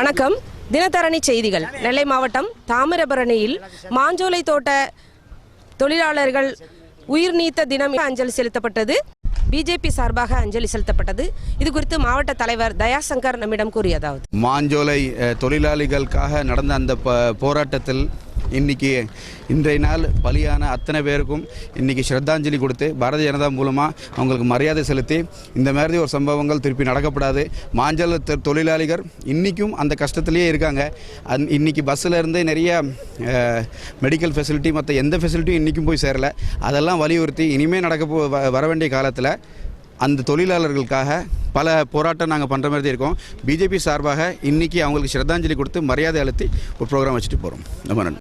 வணக்கம். தினத்தரணி செய்திகள். நெல்லை மாவட்டம் தாமிரபரணியில் மாஞ்சோலை தோட்ட தொழிலாளர்கள் உயிர் நீத்த தினம் அஞ்சலி செலுத்தப்பட்டது. பிஜேபி சார்பாக அஞ்சலி செலுத்தப்பட்டது. இது குறித்து மாவட்ட தலைவர் தயாசங்கர் நம்மிடம் கூறியதாவது, மாஞ்சோலை தொழிலாளிகளுக்காக நடந்த அந்த போராட்டத்தில் இன்றைய நாள் பலியான அத்தனை பேருக்கும் இன்றைக்கி ஸ்ரத்தாஞ்சலி கொடுத்து பாரதிய ஜனதா மூலமாக அவங்களுக்கு மரியாதை செலுத்தி இந்த மாதிரி ஒரு சம்பவங்கள் திருப்பி நடக்கப்படாது. மாஞ்சோலை தொழிலாளிகள் இன்றைக்கும் அந்த கஷ்டத்துலேயே இருக்காங்க. இன்றைக்கி பஸ்ஸில் இருந்து நிறைய மெடிக்கல் ஃபெசிலிட்டி மற்ற எந்த ஃபெசிலிட்டியும் இன்றைக்கும் போய் சேரலை. அதெல்லாம் வலியுறுத்தி இனிமேல் வர வேண்டிய காலத்தில் அந்த தொழிலாளர்களுக்காக பல போராட்டம் நாங்கள் பண்ணுற மாதிரி இருக்கோம். பிஜேபி சார்பாக இன்றைக்கி அவங்களுக்கு ஸ்ரத்தாஞ்சலி கொடுத்து மரியாதை அளித்து ஒரு ப்ரோக்ராம் வச்சுட்டு போகிறோம். ரொம்ப நன்றி.